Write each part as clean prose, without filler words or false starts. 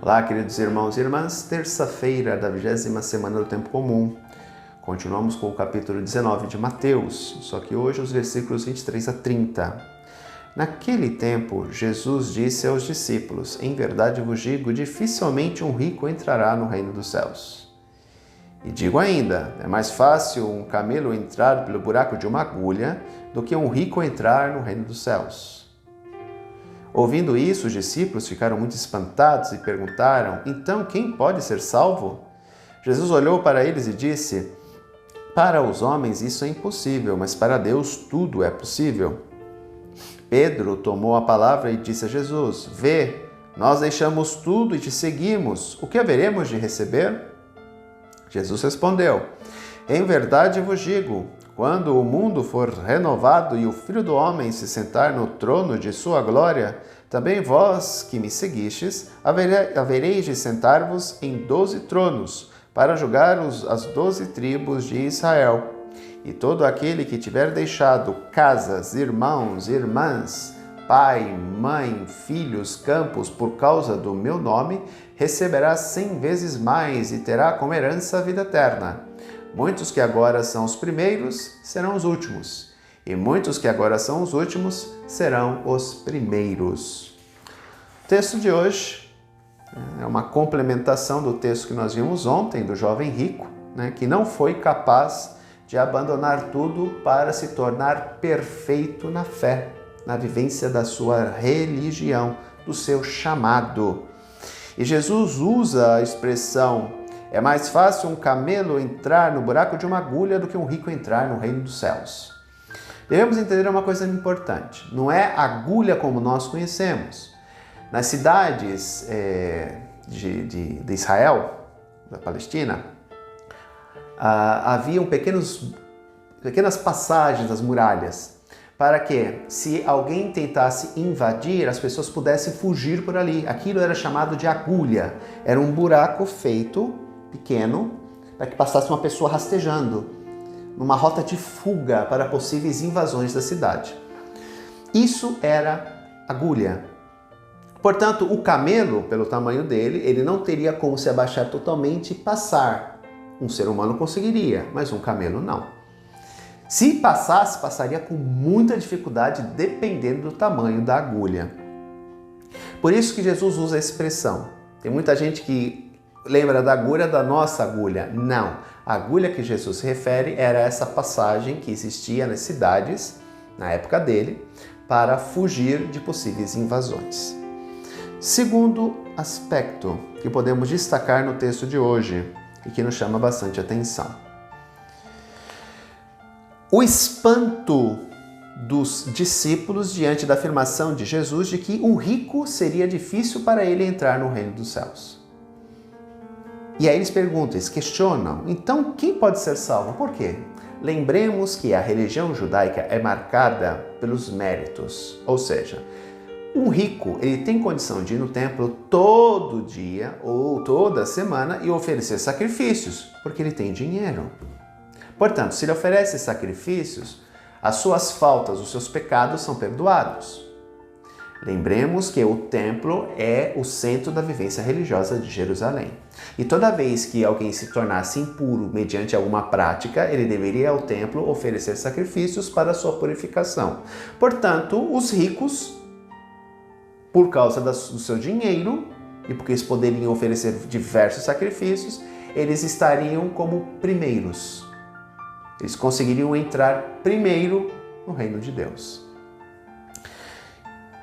Olá, queridos irmãos e irmãs, terça-feira da 20ª semana do Tempo Comum. Continuamos com o capítulo 19 de Mateus, só que hoje os versículos 23 a 30. Naquele tempo, Jesus disse aos discípulos: Em verdade vos digo, dificilmente um rico entrará no reino dos céus. E digo ainda, é mais fácil um camelo entrar pelo buraco de uma agulha do que um rico entrar no reino dos céus. Ouvindo isso, os discípulos ficaram muito espantados e perguntaram: Então, quem pode ser salvo? Jesus olhou para eles e disse: Para os homens isso é impossível, mas para Deus tudo é possível. Pedro tomou a palavra e disse a Jesus: Vê, nós deixamos tudo e te seguimos. O que haveremos de receber? Jesus respondeu: Em verdade vos digo, quando o mundo for renovado e o Filho do Homem se sentar no trono de sua glória, também vós que me seguistes, havereis de sentar-vos em 12 tronos, para julgar as 12 tribos de Israel. E todo aquele que tiver deixado casas, irmãos, irmãs, pai, mãe, filhos, campos, por causa do meu nome, receberá 100 vezes mais e terá como herança a vida eterna. Muitos que agora são os primeiros serão os últimos, e muitos que agora são os últimos serão os primeiros. O texto de hoje é uma complementação do texto que nós vimos ontem, do jovem rico, que não foi capaz de abandonar tudo para se tornar perfeito na fé, na vivência da sua religião, do seu chamado. E Jesus usa a expressão: é mais fácil um camelo entrar no buraco de uma agulha do que um rico entrar no reino dos céus. Devemos entender uma coisa importante. Não é agulha como nós conhecemos. Nas cidades de Israel, da Palestina, haviam pequenas passagens das muralhas para que, se alguém tentasse invadir, as pessoas pudessem fugir por ali. Aquilo era chamado de agulha. Era um buraco feito pequeno, para que passasse uma pessoa rastejando, numa rota de fuga para possíveis invasões da cidade. Isso era agulha. Portanto, o camelo, pelo tamanho dele, ele não teria como se abaixar totalmente e passar. Um ser humano conseguiria, mas um camelo não. Se passasse, passaria com muita dificuldade, dependendo do tamanho da agulha. Por isso que Jesus usa a expressão. Tem muita gente que lembra da agulha da nossa agulha. Não. A agulha que Jesus se refere era essa passagem que existia nas cidades, na época dele, para fugir de possíveis invasões. Segundo aspecto que podemos destacar no texto de hoje e que nos chama bastante atenção. O espanto dos discípulos diante da afirmação de Jesus de que um rico seria difícil para ele entrar no reino dos céus. E aí eles perguntam, eles questionam, então quem pode ser salvo? Por quê? Lembremos que a religião judaica é marcada pelos méritos, ou seja, um rico ele tem condição de ir no templo todo dia ou toda semana e oferecer sacrifícios, porque ele tem dinheiro. Portanto, se ele oferece sacrifícios, as suas faltas, os seus pecados são perdoados. Lembremos que o templo é o centro da vivência religiosa de Jerusalém. E toda vez que alguém se tornasse impuro mediante alguma prática, ele deveria ir ao templo oferecer sacrifícios para a sua purificação. Portanto, os ricos, por causa do seu dinheiro, e porque eles poderiam oferecer diversos sacrifícios, eles estariam como primeiros. Eles conseguiriam entrar primeiro no reino de Deus.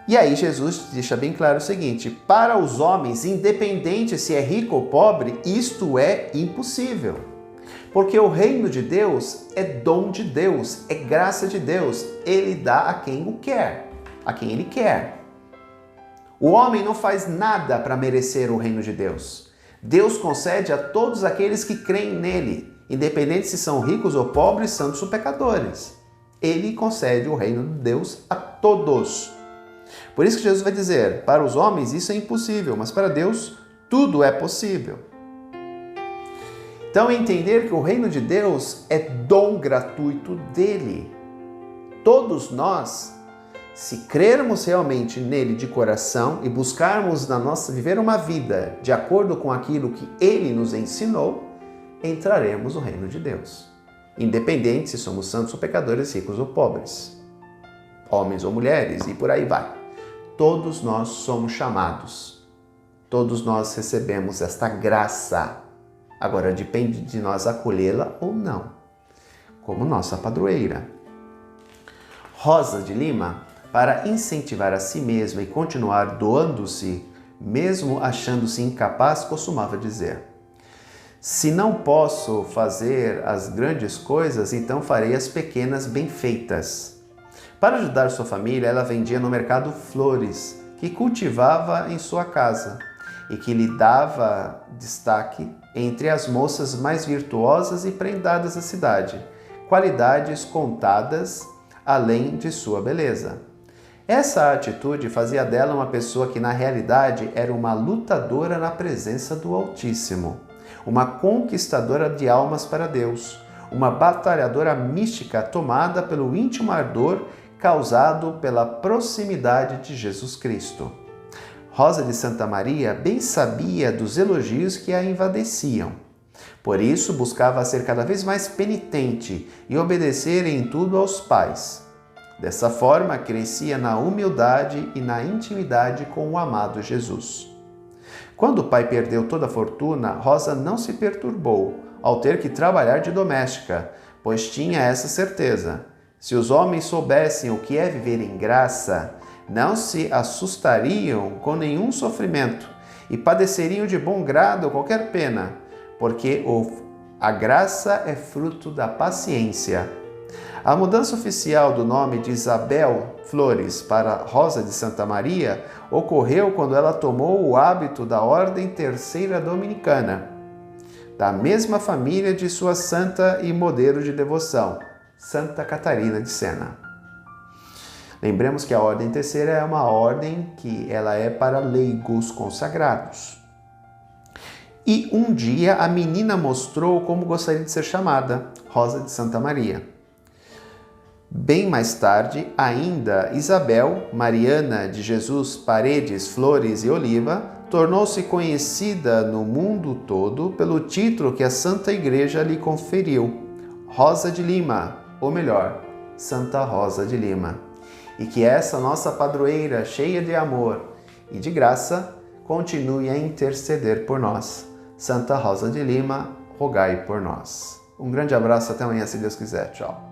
E aí Jesus deixa bem claro o seguinte: para os homens, independente se é rico ou pobre, isto é impossível. Porque o reino de Deus é dom de Deus, é graça de Deus. Ele dá a quem o quer, a quem ele quer. O homem não faz nada para merecer o reino de Deus. Deus concede a todos aqueles que creem nele, independente se são ricos ou pobres, santos ou pecadores. Ele concede o reino de Deus a todos. Por isso que Jesus vai dizer, para os homens isso é impossível, mas para Deus tudo é possível. Então, entender que o reino de Deus é dom gratuito dele. Todos nós Se crermos realmente nele de coração e buscarmos viver uma vida de acordo com aquilo que ele nos ensinou, entraremos no reino de Deus. Independente se somos santos ou pecadores, ricos ou pobres, homens ou mulheres e por aí vai. Todos nós somos chamados. Todos nós recebemos esta graça. Agora depende de nós acolhê-la ou não, como nossa padroeira. Rosa de Lima, para incentivar a si mesma e continuar doando-se, mesmo achando-se incapaz, costumava dizer: se não posso fazer as grandes coisas, então farei as pequenas bem feitas. Para ajudar sua família, ela vendia no mercado flores que cultivava em sua casa e que lhe dava destaque entre as moças mais virtuosas e prendadas da cidade, qualidades contadas além de sua beleza. Essa atitude fazia dela uma pessoa que na realidade era uma lutadora na presença do Altíssimo, uma conquistadora de almas para Deus, uma batalhadora mística tomada pelo íntimo ardor causado pela proximidade de Jesus Cristo. Rosa de Santa Maria bem sabia dos elogios que a envadeciam. Por isso, buscava ser cada vez mais penitente e obedecer em tudo aos pais. Dessa forma, crescia na humildade e na intimidade com o amado Jesus. Quando o pai perdeu toda a fortuna, Rosa não se perturbou ao ter que trabalhar de doméstica, pois tinha essa certeza: se os homens soubessem o que é viver em graça, não se assustariam com nenhum sofrimento e padeceriam de bom grado qualquer pena, porque a graça é fruto da paciência. A mudança oficial do nome de Isabel Flores para Rosa de Santa Maria ocorreu quando ela tomou o hábito da Ordem Terceira Dominicana, da mesma família de sua santa e modelo de devoção, Santa Catarina de Sena. Lembremos que a Ordem Terceira é uma ordem que ela é para leigos consagrados. E um dia a menina mostrou como gostaria de ser chamada, Rosa de Santa Maria. Bem mais tarde, ainda, Isabel Mariana de Jesus Paredes Flores e Oliva tornou-se conhecida no mundo todo pelo título que a Santa Igreja lhe conferiu, Rosa de Lima, ou melhor, Santa Rosa de Lima. E que essa nossa padroeira, cheia de amor e de graça, continue a interceder por nós. Santa Rosa de Lima, rogai por nós. Um grande abraço, até amanhã, se Deus quiser. Tchau.